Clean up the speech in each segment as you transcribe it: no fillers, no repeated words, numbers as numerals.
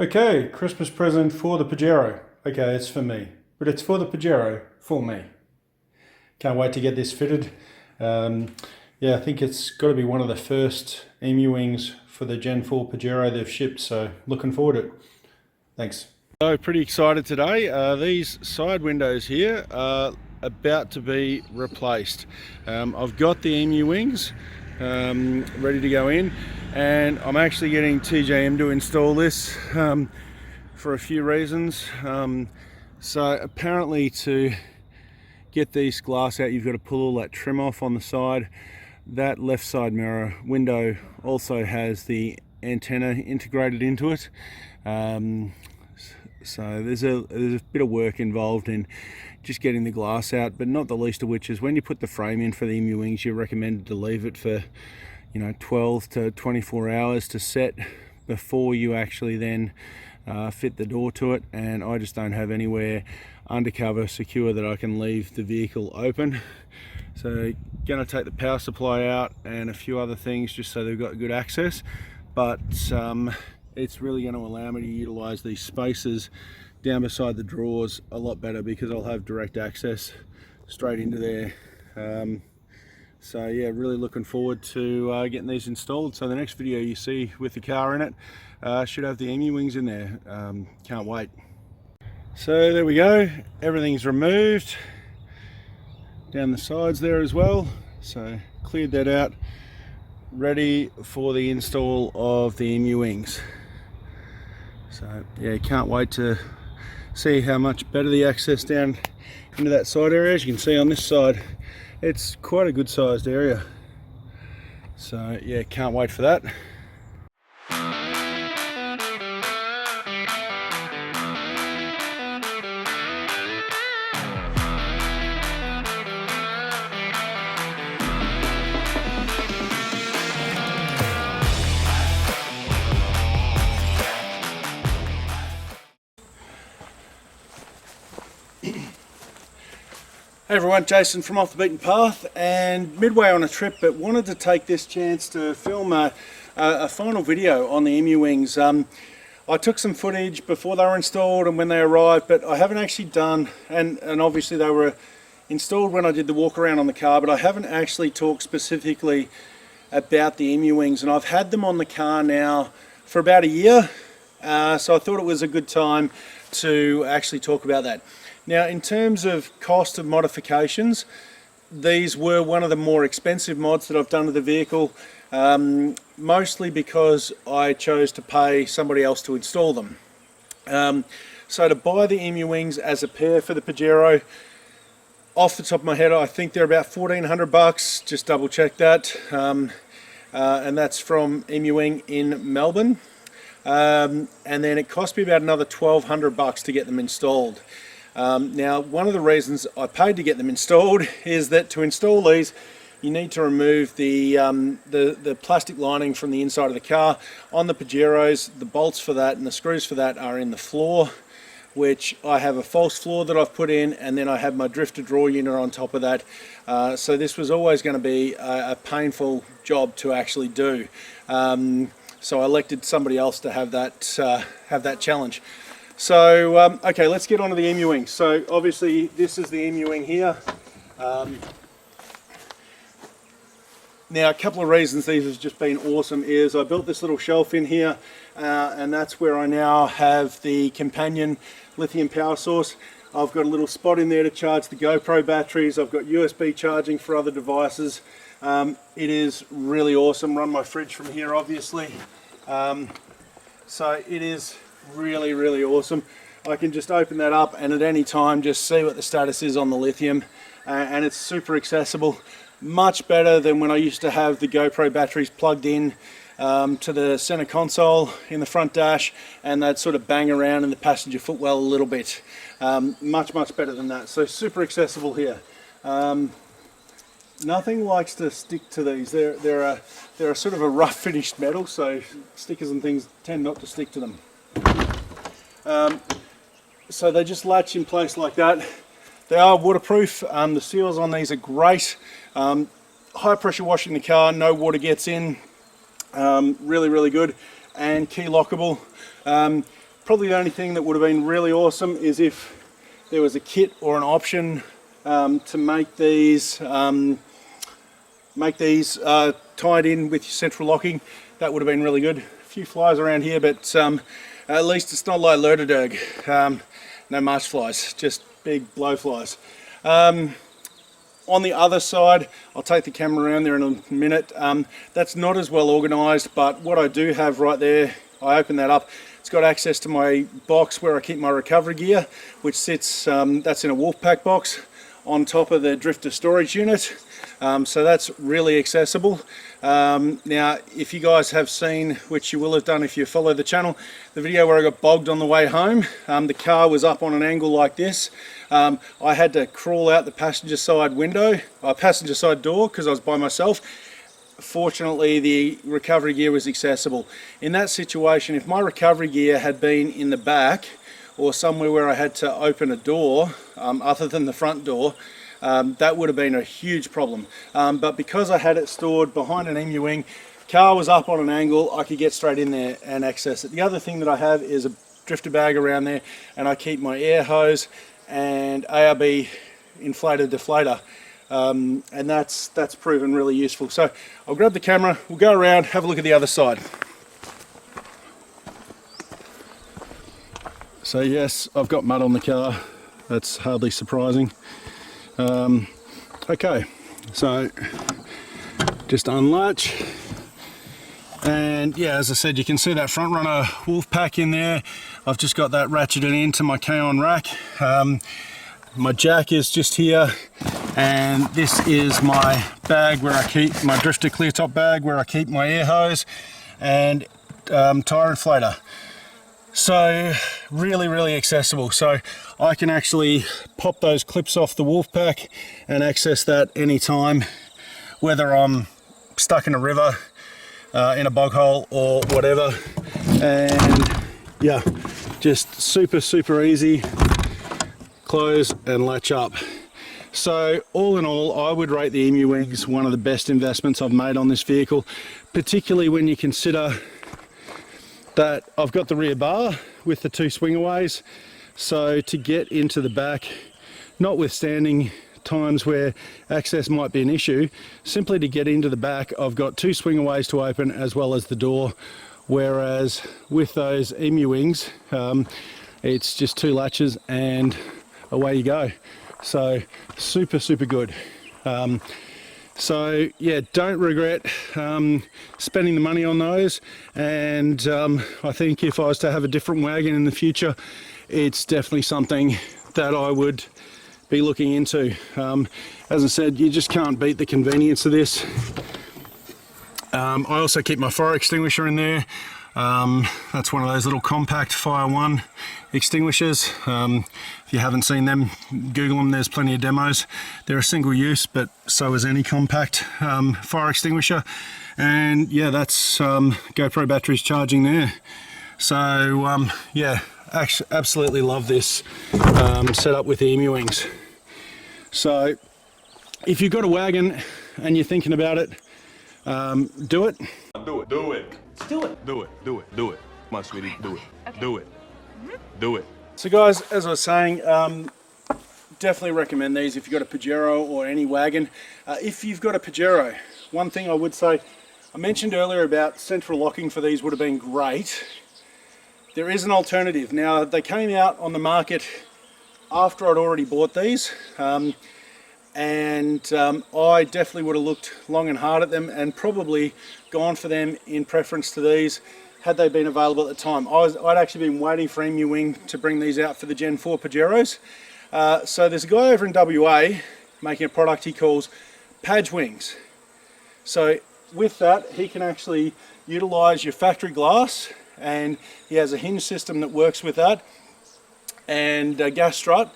Okay, Christmas present for the Pajero. Okay, it's for me, but it's for the Pajero for me. Can't wait to get this fitted. Yeah, I think it's got to be one of the first Emu Wings for the Gen 4 Pajero they've shipped, so looking forward to it. Thanks. So pretty excited today. These side windows here are about to be replaced. I've got the Emu Wings ready to go in, and I'm actually getting TJM to install this for a few reasons. So apparently to get these glass out, you've got to pull all that trim off on the side. That left side mirror window also has the antenna integrated into it. So there's a bit of work involved in just getting the glass out, but not the least of which is when you put the frame in for the Emu Wings, you're recommended to leave it for 12 to 24 hours to set before you actually then fit the door to it. And I just don't have anywhere undercover secure that I can leave the vehicle open. So going to take the power supply out and a few other things just so they've got good access, but it's really going to allow me to utilize these spaces down beside the drawers a lot better because I'll have direct access straight into there. So yeah, really looking forward to getting these installed. So the next video you see with the car in it should have the Emu Wings in there. Can't wait. So there we go, everything's removed down the sides there as well. So cleared that out, ready for the install of the Emu Wings. So yeah, can't wait to see how much better the access down into that side area. As you can see on this side, it's quite a good sized area. So yeah, can't wait for that. Hey everyone, Jason from Off the Beaten Path, and midway on a trip, but wanted to take this chance to film a final video on the Emu Wings. I took some footage before they were installed and when they arrived, but I haven't actually done, and obviously they were installed when I did the walk around on the car, but I haven't actually talked specifically about the Emu Wings, and I've had them on the car now for about a year, so I thought it was a good time to actually talk about that. Now, in terms of cost of modifications, these were one of the more expensive mods that I've done to the vehicle, mostly because I chose to pay somebody else to install them. So to buy the Emu Wings as a pair for the Pajero, off the top of my head, I think they're about $1,400, just double check that, and that's from Emu Wing in Melbourne. And then it cost me about another $1,200 to get them installed. Now, one of the reasons I paid to get them installed is that to install these, you need to remove the plastic lining from the inside of the car. On the Pajeros, the bolts for that and the screws for that are in the floor, which I have a false floor that I've put in, and then I have my drifter drawer unit on top of that. So this was always going to be a painful job to actually do. So I elected somebody else to have that challenge. So, okay, let's get on to the Emu Wing. So, obviously, this is the Emu Wing here. Now, a couple of reasons these have just been awesome is I built this little shelf in here, and that's where I now have the companion lithium power source. I've got a little spot in there to charge the GoPro batteries. I've got USB charging for other devices. It is really awesome. Run my fridge from here, obviously. So, it is really awesome. I can just open that up and at any time just see what the status is on the lithium, and it's super accessible, much better than when I used to have the GoPro batteries plugged in to the center console in the front dash, and they'd sort of bang around in the passenger footwell a little bit. Much better than that, so super accessible here. Nothing likes to stick to these. They're a sort of a rough finished metal, so stickers and things tend not to stick to them. So they just latch in place like that. They are waterproof. The seals on these are great. High pressure washing the car, no water gets in. Really good, and key lockable. Probably the only thing that would have been really awesome is if there was a kit or an option to make these tied in with your central locking. That would have been really good. A few flies around here, but at least it's not like Lurderderg. No marsh flies, just big blowflies. On the other side, I'll take the camera around there in a minute. That's not as well organised, but what I do have right there, I open that up. It's got access to my box where I keep my recovery gear, which sits, that's in a Wolfpack box on top of the drifter storage unit. So that's really accessible. Now, if you guys have seen, which you will have done if you follow the channel, the video where I got bogged on the way home, the car was up on an angle like this. I had to crawl out the passenger side window, passenger side door, because I was by myself. Fortunately, the recovery gear was accessible. In that situation, if my recovery gear had been in the back or somewhere where I had to open a door other than the front door, that would have been a huge problem. But because I had it stored behind an Emu Wing, car was up on an angle, I could get straight in there and access it. The other thing that I have is a drifter bag around there, and I keep my air hose and ARB inflated deflator. And that's proven really useful. So I'll grab the camera, we'll go around, have a look at the other side. So yes, I've got mud on the car, that's hardly surprising. Okay, so just unlatch, and yeah, as I said, you can see that front runner Wolfpack in there. I've just got that ratcheted into my K-on rack. My jack is just here, and this is my bag where I keep my drifter clear top bag where I keep my air hose and tire inflator. So really accessible. So I can actually pop those clips off the Wolfpack and access that anytime, whether I'm stuck in a river, in a bog hole or whatever. And yeah, just super easy. Close and latch up. So all in all, I would rate the Emu Wings one of the best investments I've made on this vehicle, particularly when you consider that I've got the rear bar with the two swingaways. So to get into the back, notwithstanding times where access might be an issue, simply to get into the back, I've got two swingaways to open as well as the door. Whereas with those Emu Wings, it's just two latches and away you go. So super good. So yeah, don't regret spending the money on those, and I think if I was to have a different wagon in the future, it's definitely something that I would be looking into. As I said, you just can't beat the convenience of this. I also keep my fire extinguisher in there. That's one of those little compact Fire One extinguishers. If you haven't seen them, Google them, there's plenty of demos. They're a single use, but so is any compact fire extinguisher. And yeah, that's GoPro batteries charging there. So yeah, actually absolutely love this setup with the Emu Wings. So if you've got a wagon and you're thinking about it, do it. Do it. Do it. Let's do it. Do it. Do it. Do it. Come on, sweetie. Do it. Okay. Do it. Do it. So guys, as I was saying, definitely recommend these if you've got a Pajero or any wagon. If you've got a Pajero, one thing I would say, I mentioned earlier about central locking for these would have been great. There is an alternative. Now, they came out on the market after I'd already bought these, and I definitely would have looked long and hard at them and probably gone for them in preference to these had they been available at the time. I'd actually been waiting for Emu Wing to bring these out for the Gen 4 Pajeros. So there's a guy over in WA making a product he calls Paj Wings. So with that, he can actually utilize your factory glass, and he has a hinge system that works with that, and a gas strut.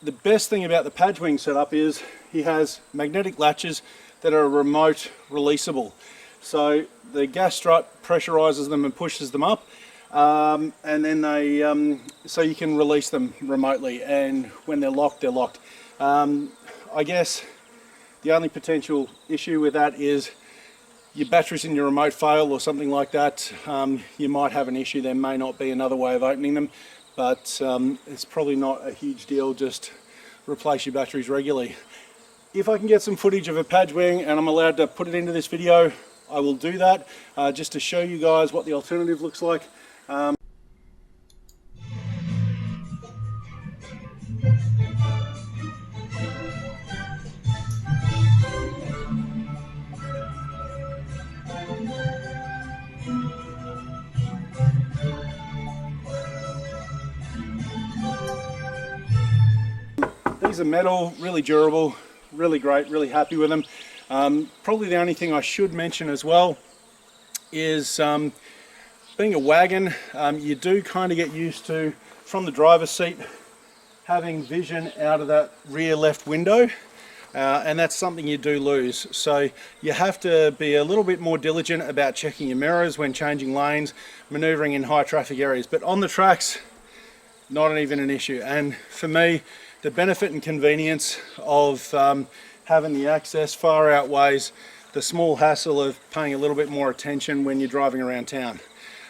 The best thing about the Paj Wing setup is he has magnetic latches that are remote releasable. So the gas strut pressurizes them and pushes them up, and then they so you can release them remotely, and when they're locked, they're locked. I guess the only potential issue with that is your batteries in your remote fail or something like that, you might have an issue. There may not be another way of opening them, but it's probably not a huge deal. Just replace your batteries regularly. If I can get some footage of a Paj wing and I'm allowed to put it into this video, I will do that, just to show you guys what the alternative looks like. These are metal, really durable, really great, really happy with them. Probably the only thing I should mention as well is being a wagon, you do kind of get used to, from the driver's seat, having vision out of that rear left window, and that's something you do lose. So you have to be a little bit more diligent about checking your mirrors when changing lanes, maneuvering in high traffic areas. But on the tracks, not even an issue. And for me, the benefit and convenience of having the access far outweighs the small hassle of paying a little bit more attention when you're driving around town.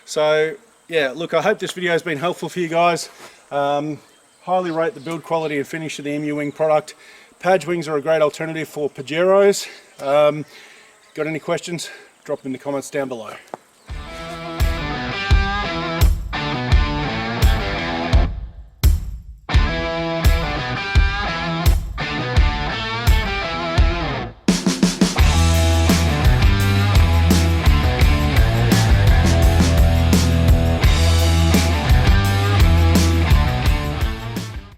So yeah, look, I hope this video has been helpful for you guys. Highly rate the build quality and finish of the Emu Wing product. Paj wings are a great alternative for Pajeros. Got any questions? Drop them in the comments down below.